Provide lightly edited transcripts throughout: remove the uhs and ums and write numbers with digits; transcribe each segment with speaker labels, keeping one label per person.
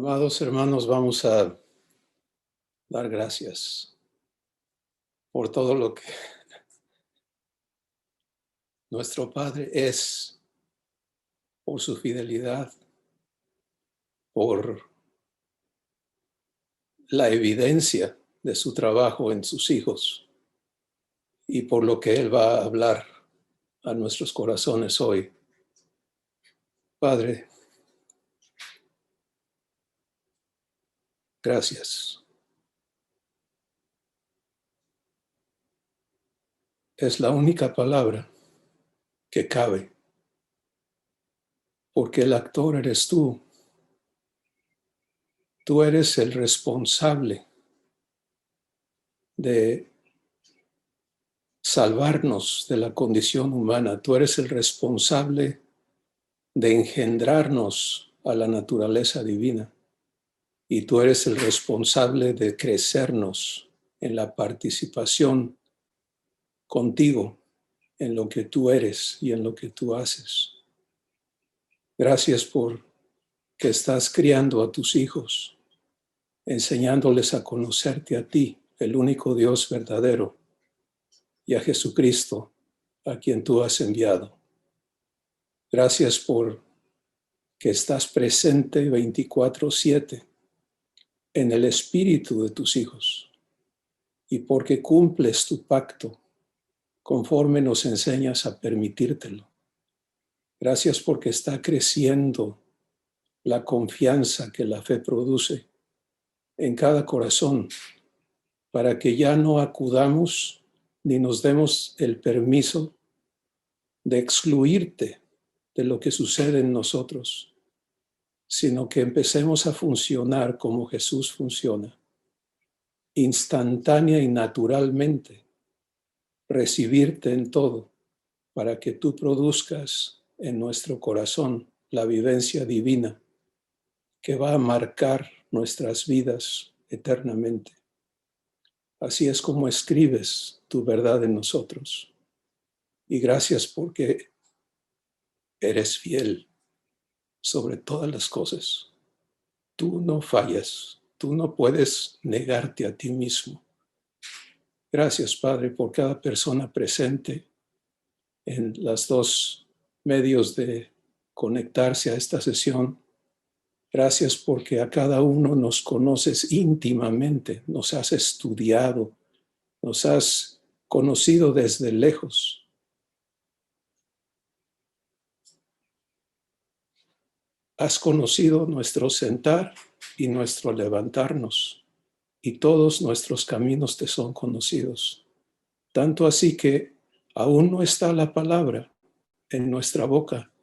Speaker 1: Amados hermanos, vamos a dar gracias por todo lo que nuestro Padre es, por su fidelidad, por la evidencia de su trabajo en sus hijos y por lo que Él va a hablar a nuestros corazones hoy. Padre, gracias. Es la única palabra que cabe, porque el actor eres tú. Tú eres el responsable de salvarnos de la condición humana. Tú eres el responsable de engendrarnos a la naturaleza divina. Y tú eres el responsable de crecernos en la participación contigo en lo que tú eres y en lo que tú haces. Gracias por que estás criando a tus hijos, enseñándoles a conocerte a ti, el único Dios verdadero, y a Jesucristo, a quien tú has enviado. Gracias por que estás presente 24/7 en el espíritu de tus hijos y porque cumples tu pacto conforme nos enseñas a permitírtelo. Gracias porque está creciendo la confianza que la fe produce en cada corazón para que ya no acudamos ni nos demos el permiso de excluirte de lo que sucede en nosotros, sino que empecemos a funcionar como Jesús funciona, instantánea y naturalmente, recibirte en todo, para que tú produzcas en nuestro corazón la vivencia divina que va a marcar nuestras vidas eternamente. Así es como escribes tu verdad en nosotros. Y gracias porque eres fiel sobre todas las cosas. Tú no fallas, tú no puedes negarte a ti mismo. Gracias, Padre, por cada persona presente en los dos medios de conectarse a esta sesión. Gracias porque a cada uno nos conoces íntimamente, nos has estudiado, nos has conocido desde lejos. Has conocido nuestro sentar y nuestro levantarnos, y todos nuestros caminos te son conocidos. Tanto así que aún no está la palabra en nuestra boca,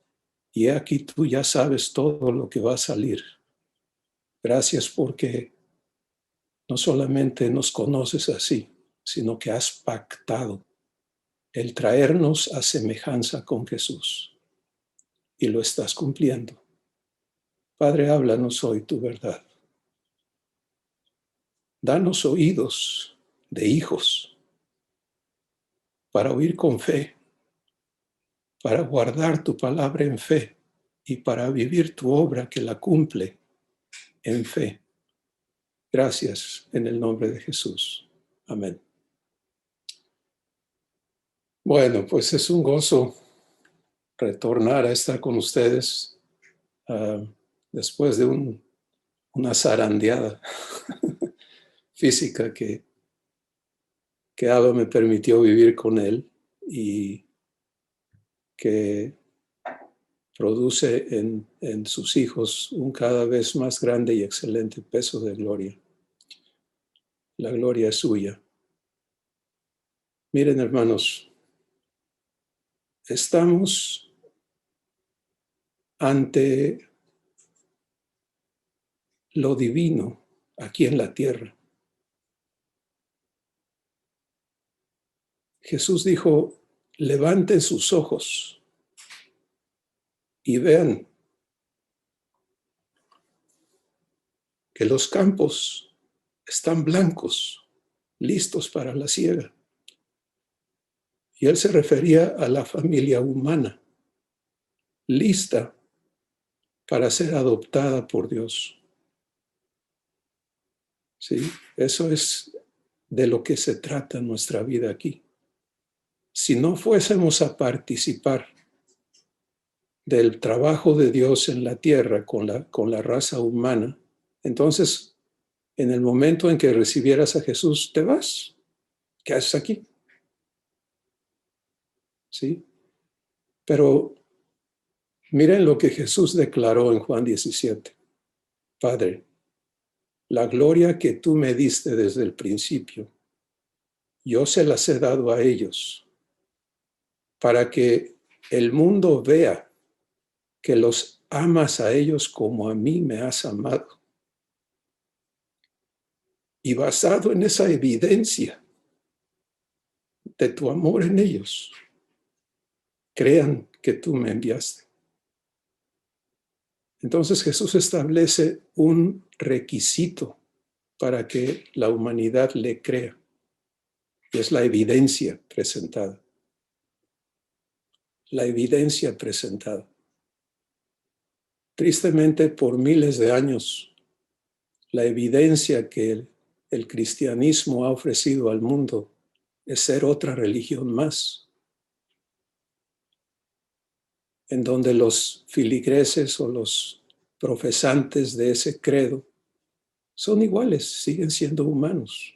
Speaker 1: y aquí tú ya sabes todo lo que va a salir. Gracias porque no solamente nos conoces así, sino que has pactado el traernos a semejanza con Jesús. Y lo estás cumpliendo. Padre, háblanos hoy tu verdad. Danos oídos de hijos para oír con fe, para guardar tu palabra en fe y para vivir tu obra que la cumple en fe. Gracias en el nombre de Jesús. Amén. Bueno, pues es un gozo retornar a estar con ustedes después de una zarandeada física que Abba me permitió vivir con él y que produce en sus hijos un cada vez más grande y excelente peso de gloria. La gloria es suya. Miren, hermanos, estamos ante lo divino aquí en la tierra. Jesús dijo, levanten sus ojos y vean que los campos están blancos, listos para la siega. Y él se refería a la familia humana, lista para ser adoptada por Dios. ¿Sí? Eso es de lo que se trata nuestra vida aquí. Si no fuésemos a participar del trabajo de Dios en la tierra con la raza humana, entonces en el momento en que recibieras a Jesús, te vas. ¿Qué haces aquí? ¿Sí? Pero miren lo que Jesús declaró en Juan 17. Padre, la gloria que tú me diste desde el principio, yo se las he dado a ellos, para que el mundo vea que los amas a ellos como a mí me has amado. Y basado en esa evidencia de tu amor en ellos, crean que tú me enviaste. Entonces Jesús establece un requisito para que la humanidad le crea, y es la evidencia presentada. La evidencia presentada. Tristemente, por miles de años, la evidencia que el cristianismo ha ofrecido al mundo es ser otra religión más, en donde los filigreses o los profesantes de ese credo son iguales, siguen siendo humanos,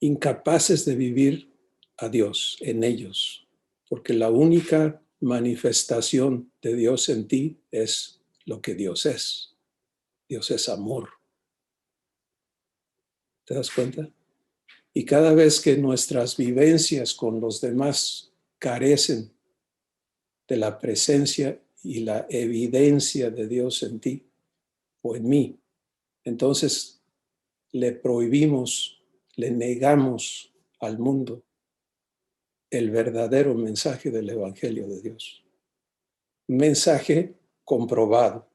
Speaker 1: incapaces de vivir a Dios en ellos, porque la única manifestación de Dios en ti es lo que Dios es. Dios es amor. ¿Te das cuenta? Y cada vez que nuestras vivencias con los demás carecen de la presencia y la evidencia de Dios en ti o en mí, entonces le prohibimos, le negamos al mundo el verdadero mensaje del Evangelio de Dios. Un mensaje comprobado,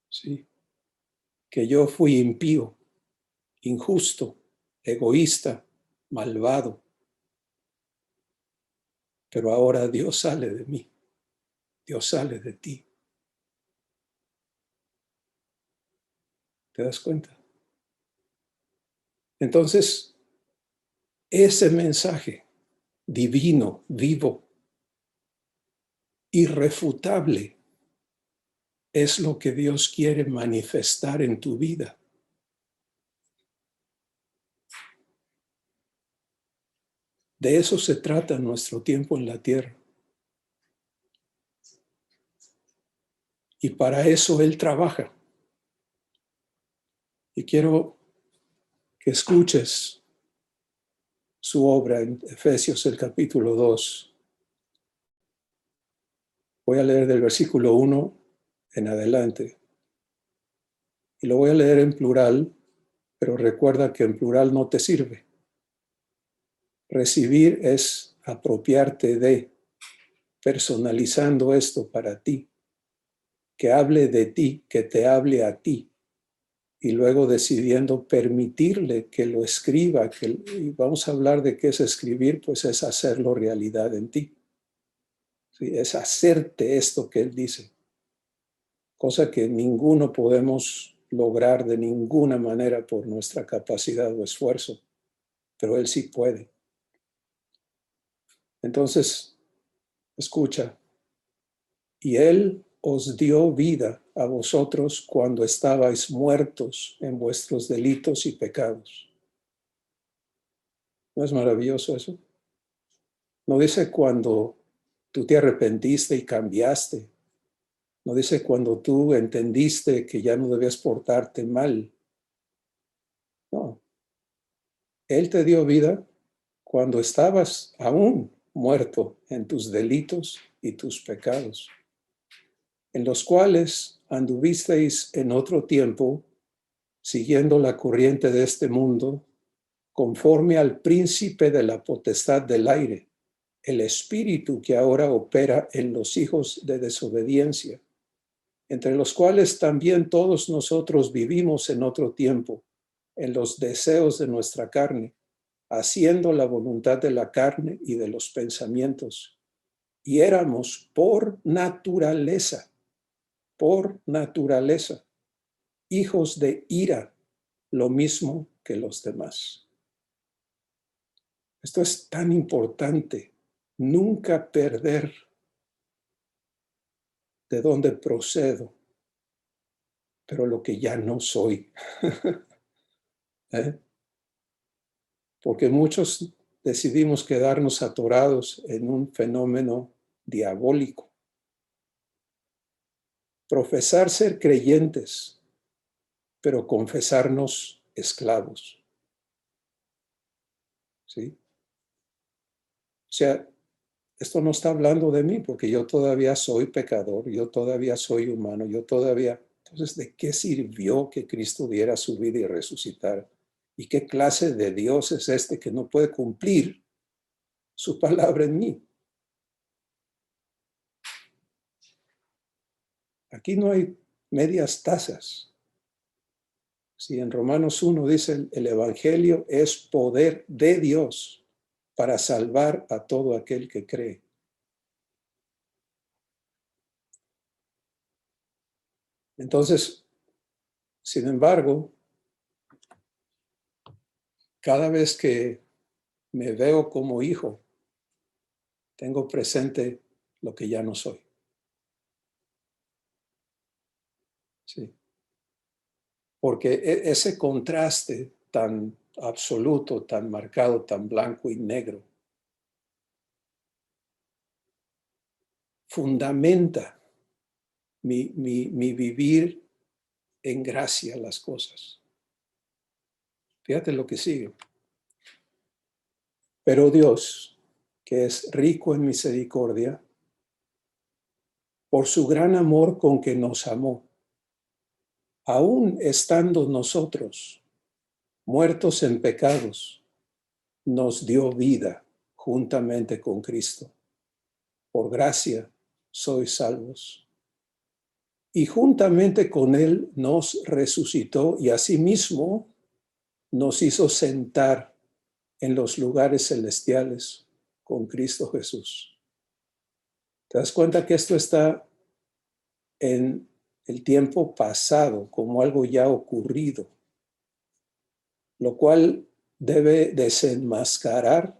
Speaker 1: ¿sí? Que yo fui impío, injusto, egoísta, malvado, pero ahora Dios sale de mí, Dios sale de ti. ¿Te das cuenta? Entonces, ese mensaje divino, vivo, irrefutable, es lo que Dios quiere manifestar en tu vida. De eso se trata nuestro tiempo en la tierra. Y para eso Él trabaja. Y quiero que escuches su obra en Efesios, el capítulo 2. Voy a leer del versículo 1 en adelante. Y lo voy a leer en plural, pero recuerda que en plural no te sirve. Recibir es apropiarte de, personalizando esto para ti, que hable de ti, que te hable a ti, y luego decidiendo permitirle que lo escriba, y vamos a hablar de qué es escribir, pues es hacerlo realidad en ti. ¿Sí? Es hacerte esto que él dice, cosa que ninguno podemos lograr de ninguna manera por nuestra capacidad o esfuerzo, pero él sí puede. Entonces, escucha, y él os dio vida a vosotros cuando estabais muertos en vuestros delitos y pecados. ¿No es maravilloso eso? No dice cuando tú te arrepentiste y cambiaste. No dice cuando tú entendiste que ya no debías portarte mal. No. Él te dio vida cuando estabas aún muerto en tus delitos y tus pecados, en los cuales anduvisteis en otro tiempo, siguiendo la corriente de este mundo, conforme al príncipe de la potestad del aire, el espíritu que ahora opera en los hijos de desobediencia, entre los cuales también todos nosotros vivimos en otro tiempo, en los deseos de nuestra carne, haciendo la voluntad de la carne y de los pensamientos. Y éramos por naturaleza, hijos de ira, lo mismo que los demás. Esto es tan importante, nunca perder de dónde procedo, pero lo que ya no soy. ¿Eh? Porque muchos decidimos quedarnos atorados en un fenómeno diabólico. Profesar ser creyentes, pero confesarnos esclavos. ¿Sí? O sea, esto no está hablando de mí, porque yo todavía soy pecador, yo todavía soy humano, yo todavía... Entonces, ¿de qué sirvió que Cristo diera su vida y resucitara? ¿Y qué clase de Dios es este que no puede cumplir su palabra en mí? Aquí no hay medias tazas. Si en Romanos 1 dice el Evangelio es poder de Dios para salvar a todo aquel que cree. Entonces, sin embargo, cada vez que me veo como hijo, tengo presente lo que ya no soy. Sí. Porque ese contraste tan absoluto, tan marcado, tan blanco y negro, fundamenta mi vivir en gracia las cosas. Fíjate lo que sigue. Pero Dios, que es rico en misericordia, por su gran amor con que nos amó, aun estando nosotros muertos en pecados, nos dio vida juntamente con Cristo. Por gracia sois salvos. Y juntamente con Él nos resucitó y asimismo nos hizo sentar en los lugares celestiales con Cristo Jesús. ¿Te das cuenta que esto está en el tiempo pasado como algo ya ocurrido? Lo cual debe desenmascarar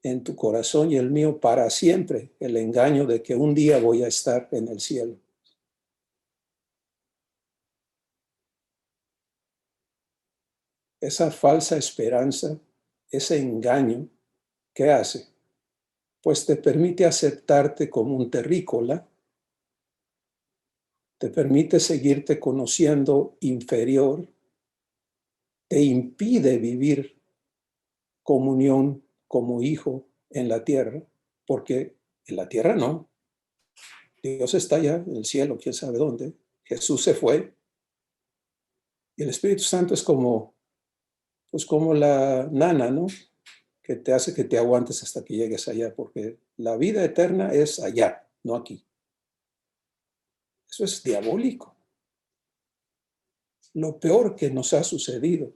Speaker 1: en tu corazón y el mío para siempre el engaño de que un día voy a estar en el cielo. Esa falsa esperanza, ese engaño, ¿qué hace? Pues te permite aceptarte como un terrícola, te permite seguirte conociendo inferior, te impide vivir comunión como hijo en la tierra, porque en la tierra no. Dios está allá en el cielo, quién sabe dónde. Jesús se fue. Y el Espíritu Santo es como, pues como la nana, ¿no? Que te hace que te aguantes hasta que llegues allá, porque la vida eterna es allá, no aquí. Eso es diabólico. Lo peor que nos ha sucedido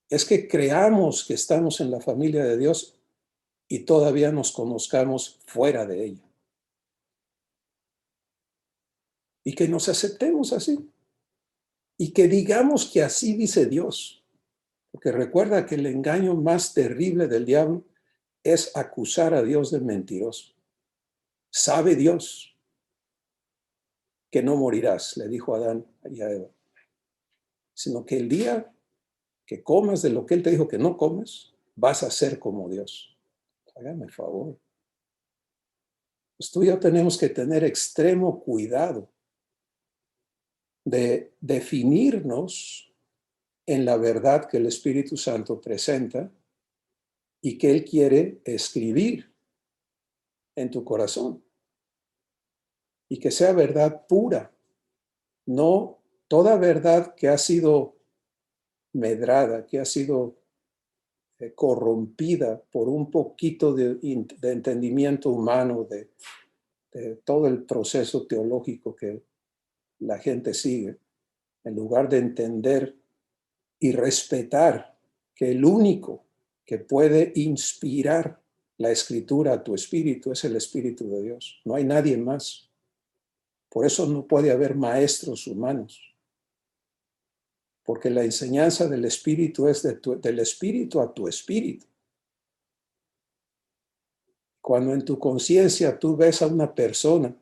Speaker 1: es que creamos que estamos en la familia de Dios y todavía nos conozcamos fuera de ella. Y que nos aceptemos así. Y que digamos que así dice Dios. Porque recuerda que el engaño más terrible del diablo es acusar a Dios de mentiroso. Sabe Dios que no morirás, le dijo a Adán y a Eva, sino que el día que comas de lo que Él te dijo que no comes, vas a ser como Dios. Hágame el favor. Pues tú y yo tenemos que tener extremo cuidado de definirnos en la verdad que el Espíritu Santo presenta y que Él quiere escribir en tu corazón. Y que sea verdad pura, no toda verdad que ha sido medrada, que ha sido corrompida por un poquito de entendimiento humano de todo el proceso teológico que la gente sigue, en lugar de entender y respetar que el único que puede inspirar la escritura a tu espíritu es el Espíritu de Dios. No hay nadie más. Por eso no puede haber maestros humanos. Porque la enseñanza del Espíritu es del Espíritu a tu espíritu. Cuando en tu conciencia tú ves a una persona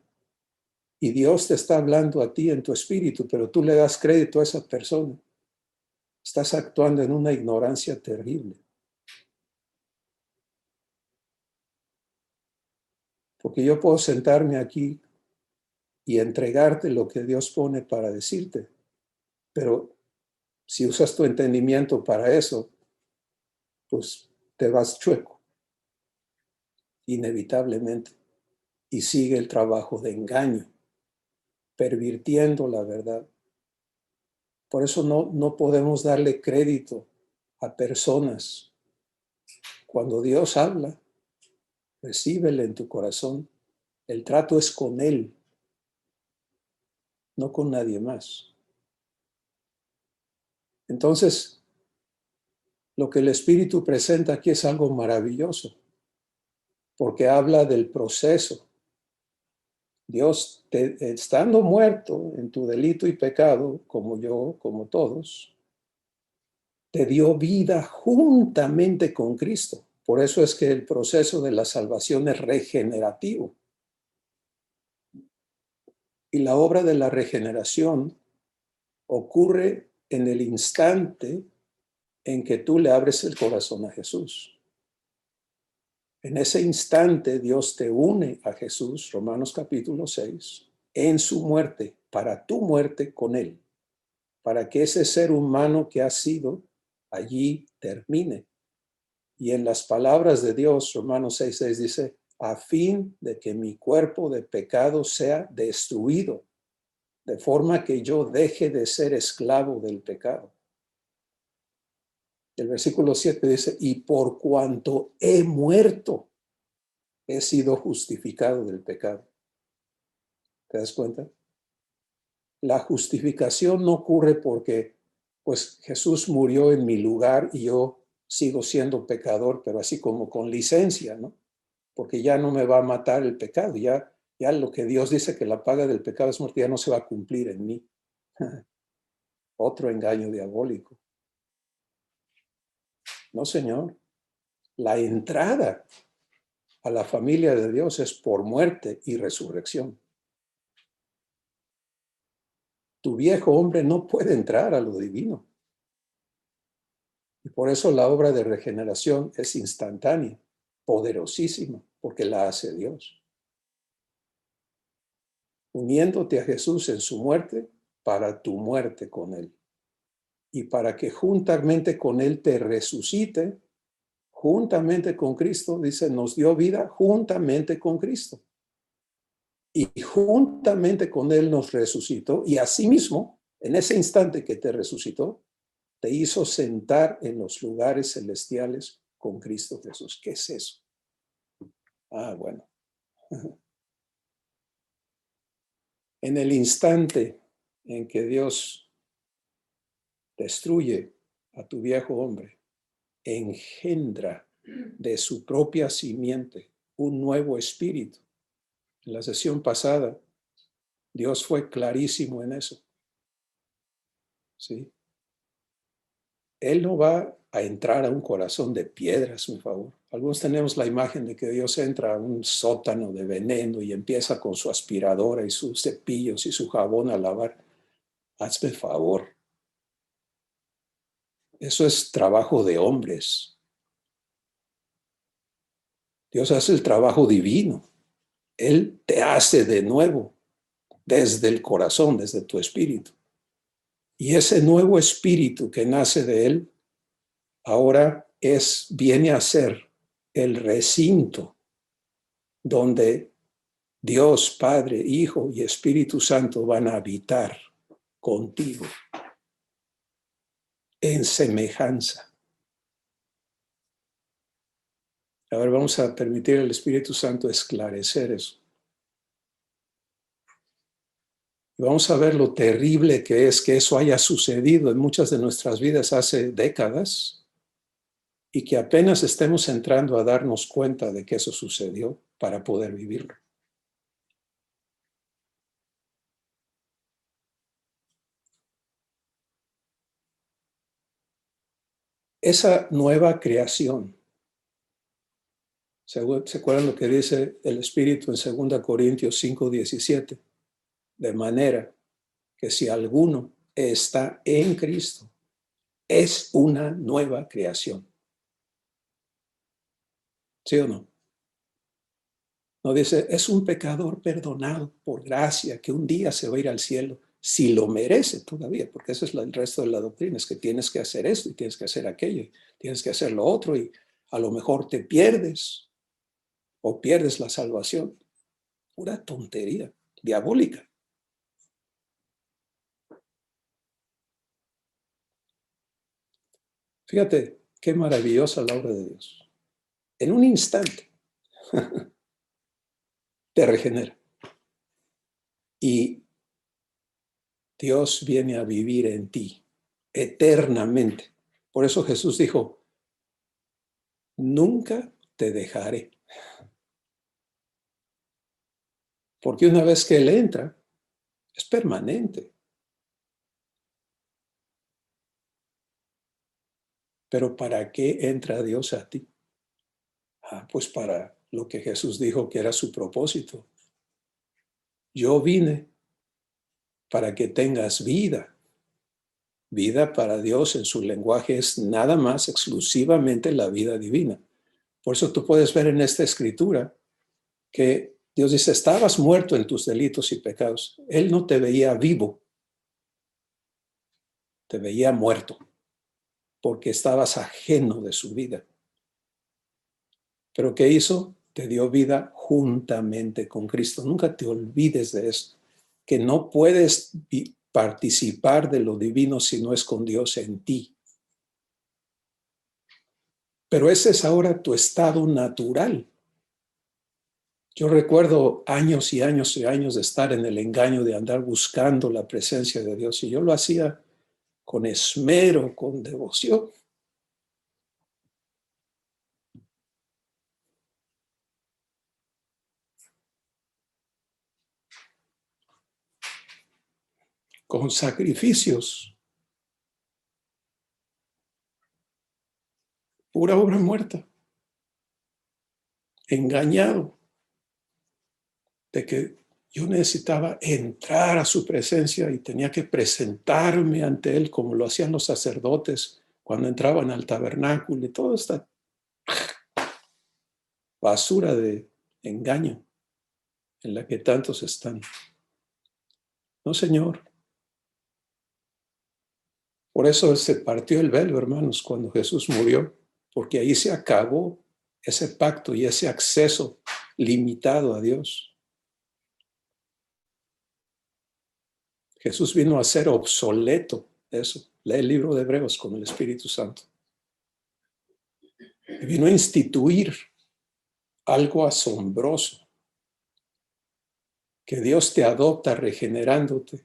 Speaker 1: y Dios te está hablando a ti en tu espíritu, pero tú le das crédito a esa persona, estás actuando en una ignorancia terrible. Porque yo puedo sentarme aquí y entregarte lo que Dios pone para decirte, pero si usas tu entendimiento para eso, pues te vas chueco, inevitablemente, y sigue el trabajo de engaño, pervirtiendo la verdad. Por eso no podemos darle crédito a personas. Cuando Dios habla, recíbele en tu corazón. El trato es con Él, no con nadie más. Entonces, lo que el Espíritu presenta aquí es algo maravilloso, porque habla del proceso. Dios, estando muerto en tu delito y pecado, como yo, como todos, te dio vida juntamente con Cristo. Por eso es que el proceso de la salvación es regenerativo. Y la obra de la regeneración ocurre en el instante en que tú le abres el corazón a Jesús. En ese instante Dios te une a Jesús, Romanos capítulo 6, en su muerte, para tu muerte con Él, para que ese ser humano que ha sido allí termine. Y en las palabras de Dios, Romanos 6:6 dice, a fin de que mi cuerpo de pecado sea destruido, de forma que yo deje de ser esclavo del pecado. El versículo 7 dice, y por cuanto he muerto, he sido justificado del pecado. ¿Te das cuenta? La justificación no ocurre porque, pues, Jesús murió en mi lugar y yo sigo siendo pecador, pero así como con licencia, ¿no? Porque ya no me va a matar el pecado, ya lo que Dios dice que la paga del pecado es muerte, ya no se va a cumplir en mí. Otro engaño diabólico. No, Señor. La entrada a la familia de Dios es por muerte y resurrección. Tu viejo hombre no puede entrar a lo divino. Y por eso la obra de regeneración es instantánea, poderosísima, porque la hace Dios. Uniéndote a Jesús en su muerte para tu muerte con Él. Y para que juntamente con Él te resucite, juntamente con Cristo, dice, nos dio vida juntamente con Cristo. Y juntamente con Él nos resucitó. Y asimismo, en ese instante que te resucitó, te hizo sentar en los lugares celestiales con Cristo Jesús. ¿Qué es eso? Ah, bueno. En el instante en que Dios destruye a tu viejo hombre, engendra de su propia simiente un nuevo espíritu. En la sesión pasada, Dios fue clarísimo en eso. ¿Sí? Él no va a entrar a un corazón de piedras, mi favor. Algunos tenemos la imagen de que Dios entra a un sótano de veneno y empieza con su aspiradora y sus cepillos y su jabón a lavar. Hazme el favor. Eso es trabajo de hombres. Dios hace el trabajo divino. Él te hace de nuevo desde el corazón, desde tu espíritu. Y ese nuevo espíritu que nace de Él ahora viene a ser el recinto donde Dios, Padre, Hijo y Espíritu Santo van a habitar contigo en semejanza. A ver, vamos a permitir al Espíritu Santo esclarecer eso. Vamos a ver lo terrible que es que eso haya sucedido en muchas de nuestras vidas hace décadas y que apenas estemos entrando a darnos cuenta de que eso sucedió para poder vivirlo. esa nueva creación, ¿se acuerdan lo que dice el Espíritu en 2 Corintios 5:17? De manera que si alguno está en Cristo, es una nueva creación. ¿Sí o no? No dice, es un pecador perdonado por gracia, que un día se va a ir al cielo, si lo merece todavía, porque eso es el resto de la doctrina, es que tienes que hacer esto y tienes que hacer aquello, y tienes que hacer lo otro, y a lo mejor te pierdes o pierdes la salvación. Pura tontería, diabólica. Fíjate qué maravillosa la obra de Dios. En un instante te regenera. Y Dios viene a vivir en ti eternamente. Por eso Jesús dijo, nunca te dejaré. Porque una vez que Él entra, es permanente. Pero ¿para qué entra Dios a ti? Pues para lo que Jesús dijo que era su propósito. Yo vine para que tengas vida. Vida para Dios en su lenguaje es nada más exclusivamente la vida divina. Por eso tú puedes ver en esta escritura que Dios dice, estabas muerto en tus delitos y pecados. Él no te veía vivo, te veía muerto, porque estabas ajeno de su vida. ¿Pero qué hizo? Te dio vida juntamente con Cristo. Nunca te olvides de eso, que no puedes participar de lo divino si no es con Dios en ti. Pero ese es ahora tu estado natural. Yo recuerdo años y años y años de estar en el engaño de andar buscando la presencia de Dios, y yo lo hacía con esmero, con devoción. Con sacrificios, pura obra muerta, engañado de que yo necesitaba entrar a su presencia y tenía que presentarme ante Él como lo hacían los sacerdotes cuando entraban al tabernáculo, y toda esta basura de engaño en la que tantos están. No, Señor. Por eso se partió el velo, hermanos, cuando Jesús murió, porque ahí se acabó ese pacto y ese acceso limitado a Dios. Jesús vino a ser obsoleto eso. Lee el libro de Hebreos con el Espíritu Santo. Y vino a instituir algo asombroso, que Dios te adopta regenerándote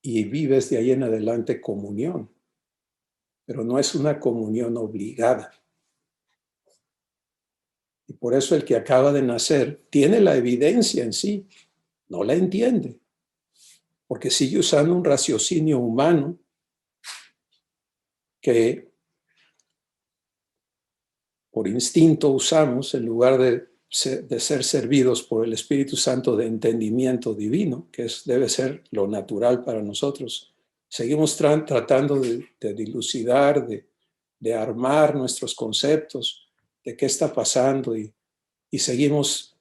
Speaker 1: y vives de ahí en adelante comunión. Pero no es una comunión obligada. Y por eso el que acaba de nacer tiene la evidencia en sí, no la entiende, porque sigue usando un raciocinio humano que por instinto usamos en lugar de ser servidos por el Espíritu Santo de entendimiento divino, que debe ser lo natural para nosotros. Seguimos tratando de dilucidar, de armar nuestros conceptos de qué está pasando, y seguimos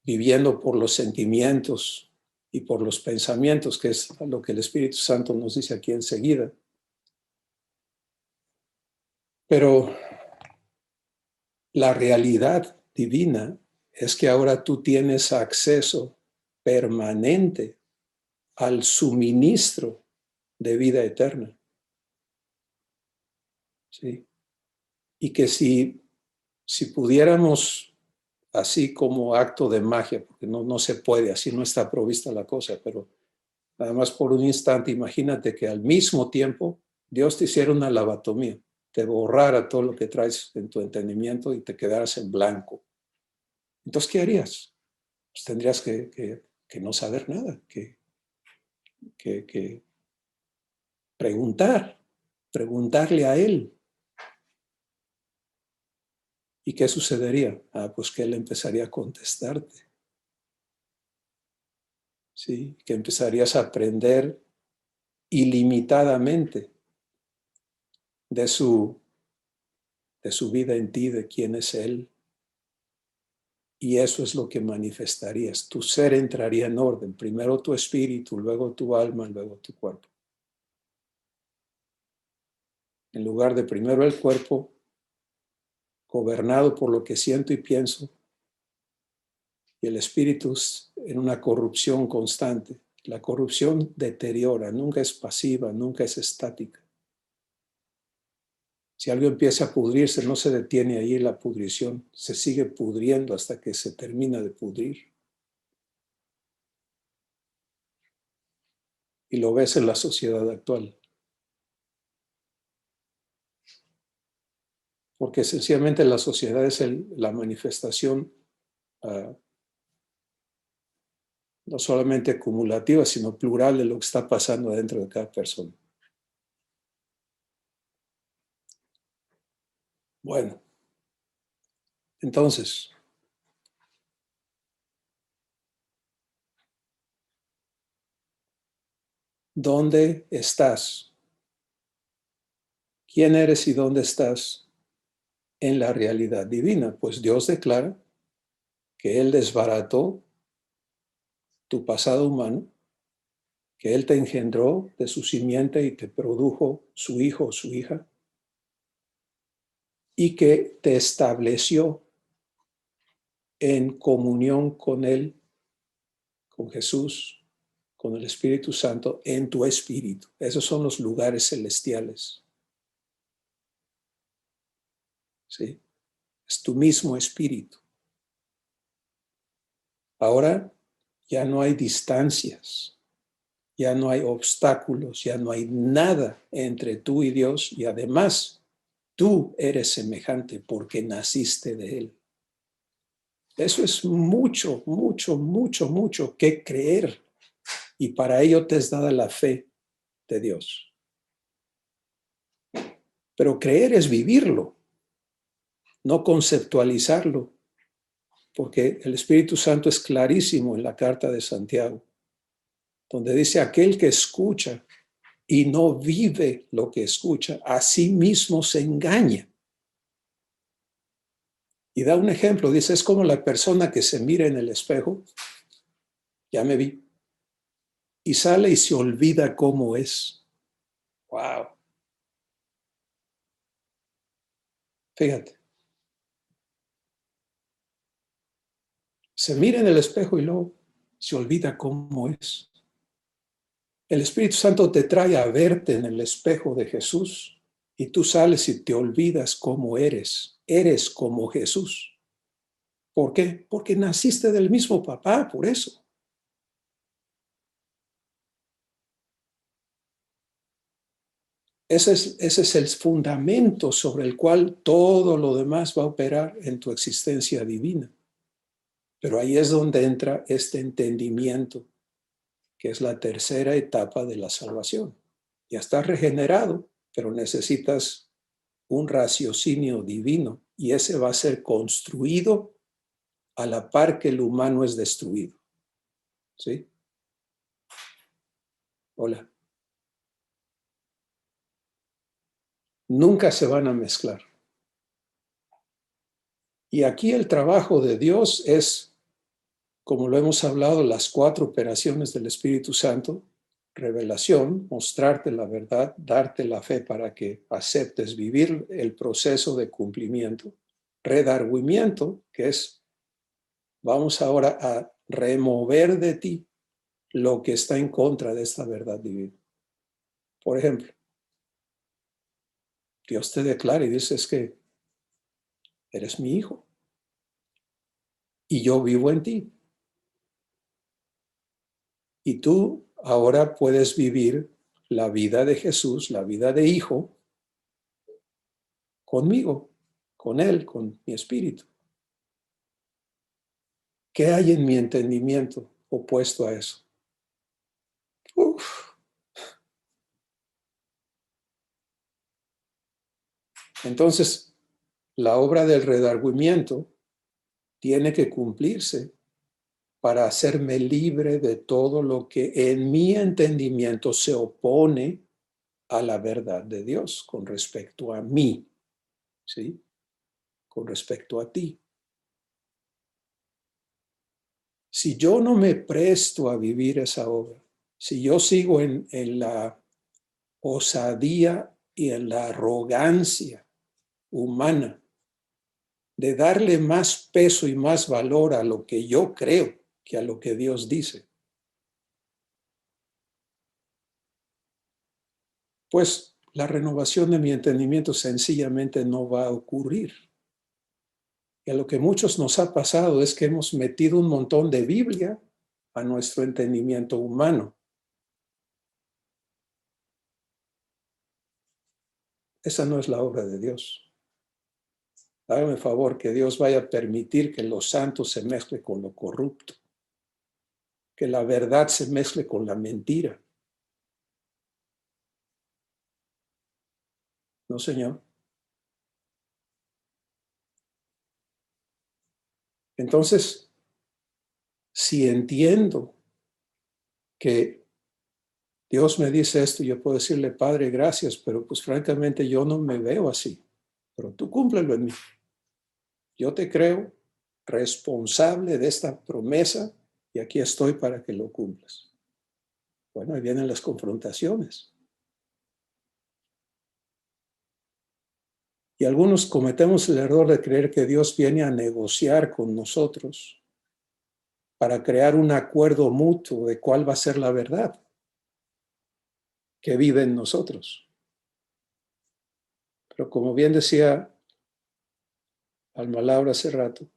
Speaker 1: viviendo por los sentimientos y por los pensamientos, que es lo que el Espíritu Santo nos dice aquí enseguida. Pero la realidad divina es que ahora tú tienes acceso permanente al suministro de vida eterna. ¿Sí? Y que si pudiéramos, así como acto de magia, porque no se puede, así no está provista la cosa, pero nada más por un instante, imagínate que al mismo tiempo Dios te hiciera una lavatomía, te borrara todo lo que traes en tu entendimiento y te quedaras en blanco. Entonces, ¿qué harías? Pues tendrías que no saber nada, que preguntarle a Él. ¿Y qué sucedería? Pues que Él empezaría a contestarte. ¿Sí? Que empezarías a aprender ilimitadamente de su vida en ti, de quién es Él. Y eso es lo que manifestarías. Tu ser entraría en orden. Primero tu espíritu, luego tu alma, luego tu cuerpo. En lugar de primero el cuerpo, gobernado por lo que siento y pienso, y el espíritu en una corrupción constante. La corrupción deteriora, nunca es pasiva, nunca es estática. Si algo empieza a pudrirse, no se detiene ahí la pudrición, se sigue pudriendo hasta que se termina de pudrir. Y lo ves en la sociedad actual. Porque sencillamente la sociedad es la manifestación no solamente acumulativa, sino plural de lo que está pasando adentro de cada persona. Bueno, entonces, ¿dónde estás? ¿Quién eres y dónde estás en la realidad divina? Pues Dios declara que Él desbarató tu pasado humano, que Él te engendró de su simiente y te produjo su hijo o su hija, y que te estableció en comunión con Él, con Jesús, con el Espíritu Santo, en tu espíritu. Esos son los lugares celestiales. ¿Sí? Es tu mismo espíritu. Ahora ya no hay distancias, ya no hay obstáculos, ya no hay nada entre tú y Dios, y además tú eres semejante porque naciste de Él. Eso es mucho, mucho, mucho, mucho que creer, y para ello te es dada la fe de Dios. Pero creer es vivirlo, no conceptualizarlo, porque el Espíritu Santo es clarísimo en la carta de Santiago, donde dice: aquel que escucha y no vive lo que escucha, a sí mismo se engaña. Y da un ejemplo, dice: es como la persona que se mira en el espejo, ya me vi, y sale y se olvida cómo es. ¡Wow! Fíjate, se mira en el espejo y luego se olvida cómo es. El Espíritu Santo te trae a verte en el espejo de Jesús y tú sales y te olvidas cómo eres. Eres como Jesús. ¿Por qué? Porque naciste del mismo papá, por eso. Ese es el fundamento sobre el cual todo lo demás va a operar en tu existencia divina. Pero ahí es donde entra este entendimiento, que es la tercera etapa de la salvación. Ya estás regenerado, pero necesitas un raciocinio divino, y ese va a ser construido a la par que el humano es destruido. ¿Sí? Hola. Nunca se van a mezclar. Y aquí el trabajo de Dios es, como lo hemos hablado, las 4 operaciones del Espíritu Santo: revelación, mostrarte la verdad, darte la fe para que aceptes vivir el proceso de cumplimiento; redargüimiento, que es: vamos ahora a remover de ti lo que está en contra de esta verdad divina. Por ejemplo, Dios te declara y dice: es que eres mi hijo y yo vivo en ti. Y tú ahora puedes vivir la vida de Jesús, la vida de hijo, conmigo, con Él, con mi espíritu. ¿Qué hay en mi entendimiento opuesto a eso? Uf. Entonces, la obra del redargüimiento tiene que cumplirse para hacerme libre de todo lo que en mi entendimiento se opone a la verdad de Dios con respecto a mí, ¿sí? Con respecto a ti. Si yo no me presto a vivir esa obra, si yo sigo en la osadía y en la arrogancia humana de darle más peso y más valor a lo que yo creo que a lo que Dios dice, pues la renovación de mi entendimiento sencillamente no va a ocurrir. Y a lo que muchos nos ha pasado es que hemos metido un montón de Biblia a nuestro entendimiento humano. Esa no es la obra de Dios. Hágame favor que Dios vaya a permitir que lo santo se mezcle con lo corrupto, que la verdad se mezcle con la mentira. No, Señor. Entonces, si entiendo que Dios me dice esto, yo puedo decirle, Padre, gracias, pero pues francamente yo no me veo así, pero tú cúmplelo en mí. Yo te creo responsable de esta promesa y aquí estoy para que lo cumplas. Bueno, ahí vienen las confrontaciones. Y algunos cometemos el error de creer que Dios viene a negociar con nosotros para crear un acuerdo mutuo de cuál va a ser la verdad que vive en nosotros. Pero como bien decía Alma Laura hace rato,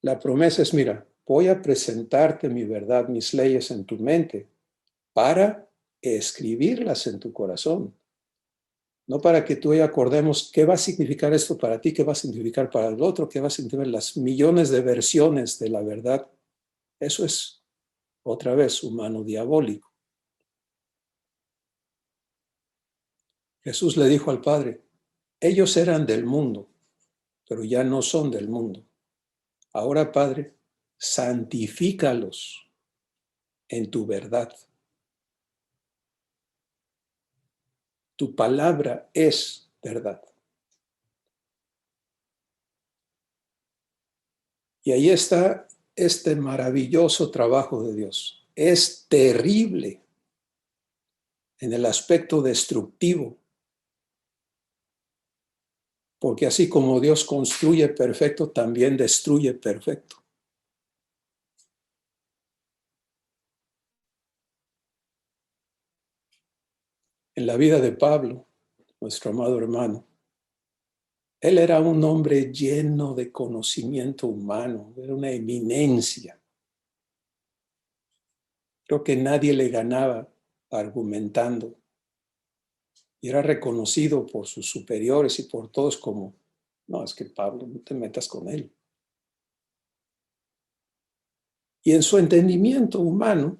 Speaker 1: la promesa es, mira, voy a presentarte mi verdad, mis leyes en tu mente para escribirlas en tu corazón. No para que tú y yo acordemos qué va a significar esto para ti, qué va a significar para el otro, qué va a significar las millones de versiones de la verdad. Eso es, otra vez, humano diabólico. Jesús le dijo al Padre, ellos eran del mundo, pero ya no son del mundo. Ahora, Padre, santifícalos en tu verdad. Tu palabra es verdad. Y ahí está este maravilloso trabajo de Dios. Es terrible en el aspecto destructivo, porque así como Dios construye perfecto, también destruye perfecto. En la vida de Pablo, nuestro amado hermano, él era un hombre lleno de conocimiento humano, era una eminencia. Creo que nadie le ganaba argumentando. Y era reconocido por sus superiores y por todos como, no, es que Pablo, no te metas con él. Y en su entendimiento humano,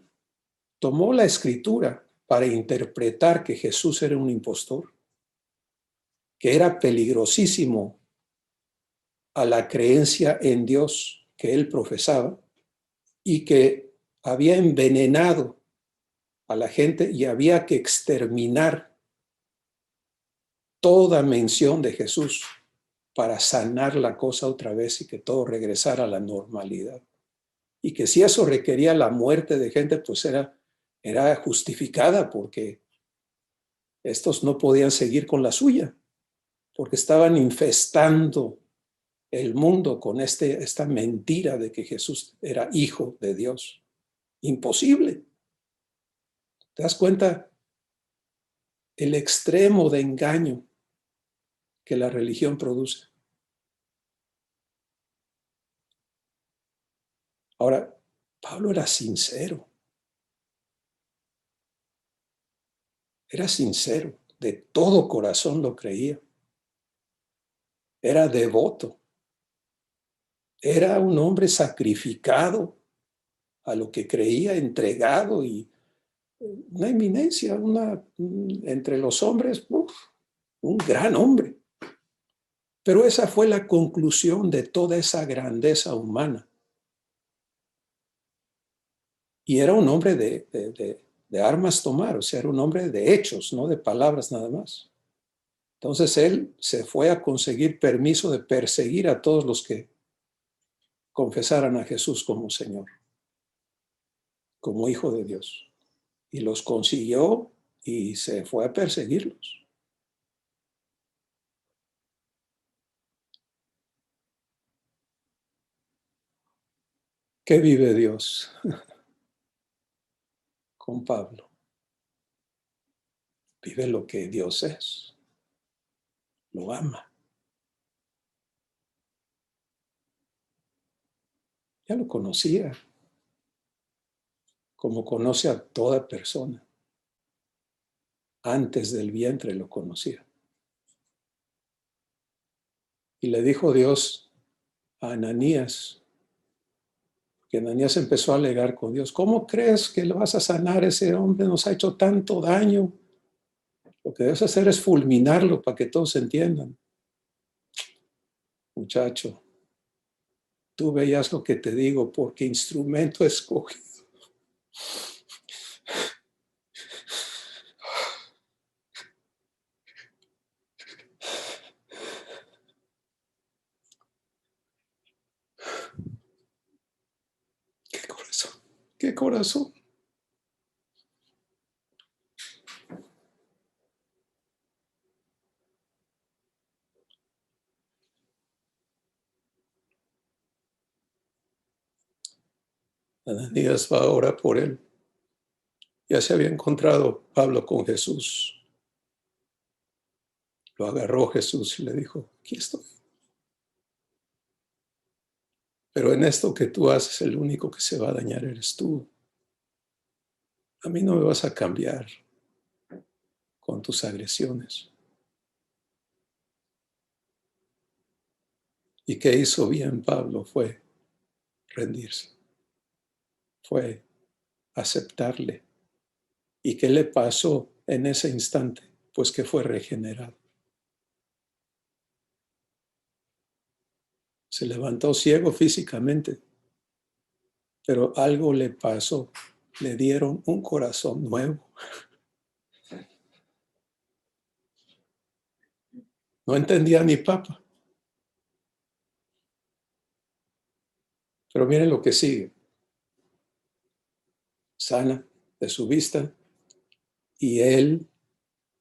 Speaker 1: tomó la escritura para interpretar que Jesús era un impostor, que era peligrosísimo a la creencia en Dios que él profesaba y que había envenenado a la gente y había que exterminar toda mención de Jesús para sanar la cosa otra vez y que todo regresara a la normalidad. Y que si eso requería la muerte de gente, pues era justificada porque estos no podían seguir con la suya, porque estaban infestando el mundo con esta mentira de que Jesús era hijo de Dios. Imposible. ¿Te das cuenta el extremo de engaño que la religión produce? Ahora, Pablo era sincero, de todo corazón lo creía, era devoto, era un hombre sacrificado a lo que creía, entregado y una eminencia, entre los hombres, un gran hombre. Pero esa fue la conclusión de toda esa grandeza humana. Y era un hombre de armas tomar, o sea, era un hombre de hechos, no de palabras nada más. Entonces él se fue a conseguir permiso de perseguir a todos los que confesaran a Jesús como Señor, como Hijo de Dios. Y los consiguió y se fue a perseguirlos. ¿Qué vive Dios con Pablo? Vive lo que Dios es. Lo ama. Ya lo conocía, como conoce a toda persona. Antes del vientre lo conocía. Y le dijo Dios a Ananías, que Ananías empezó a alegar con Dios, ¿cómo crees que lo vas a sanar? Ese hombre nos ha hecho tanto daño. Lo que debes hacer es fulminarlo para que todos entiendan. Muchacho, tú veías lo que te digo, porque instrumento escogido. ¡Qué corazón! ¡Qué corazón! Ananías va ahora por él. Ya se había encontrado Pablo con Jesús. Lo agarró Jesús y le dijo, aquí estoy. Pero en esto que tú haces, el único que se va a dañar eres tú. A mí no me vas a cambiar con tus agresiones. ¿Y qué hizo bien Pablo? Fue rendirse. Fue aceptarle. ¿Y qué le pasó en ese instante? Pues que fue regenerado. Se levantó ciego físicamente, pero algo le pasó. Le dieron un corazón nuevo. No entendía ni papa. Pero miren lo que sigue. Sana de su vista y él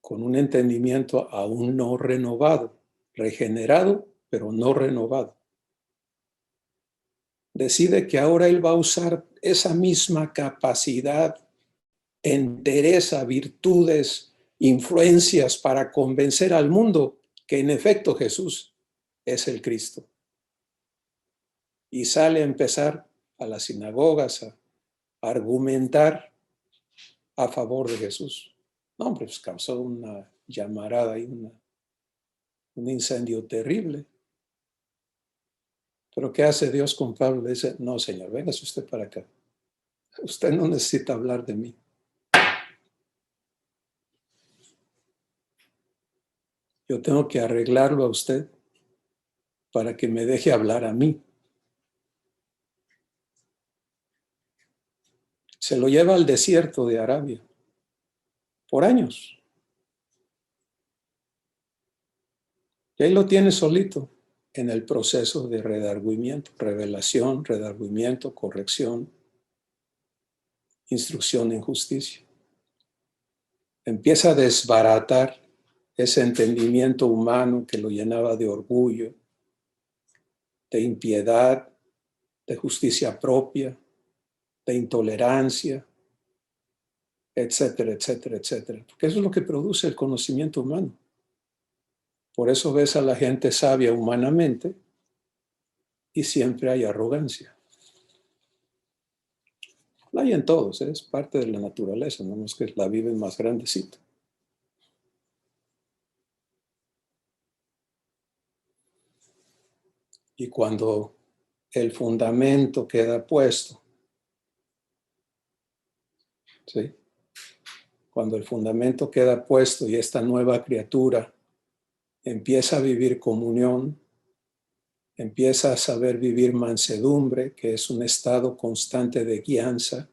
Speaker 1: con un entendimiento aún no renovado, regenerado, pero no renovado. Decide que ahora él va a usar esa misma capacidad, entereza, virtudes, influencias para convencer al mundo que en efecto Jesús es el Cristo. Y sale a empezar a las sinagogas a argumentar a favor de Jesús. No, hombre, pues causó una llamarada y un incendio terrible. Pero ¿qué hace Dios con Pablo? Le dice, no, Señor, véngase usted para acá. Usted no necesita hablar de mí. Yo tengo que arreglarlo a usted para que me deje hablar a mí. Se lo lleva al desierto de Arabia por años. Y ahí lo tiene solito en el proceso de redargüimiento, revelación, redargüimiento, corrección, instrucción en justicia. Empieza a desbaratar ese entendimiento humano que lo llenaba de orgullo, de impiedad, de justicia propia, de intolerancia, etcétera, etcétera, etcétera. Porque eso es lo que produce el conocimiento humano. Por eso ves a la gente sabia humanamente y siempre hay arrogancia. La hay en todos, es parte de la naturaleza, no es que la viven más grandecita. Y cuando el fundamento queda puesto, ¿sí? Cuando el fundamento queda puesto y esta nueva criatura empieza a vivir comunión, empieza a saber vivir mansedumbre, que es un estado constante de guianza,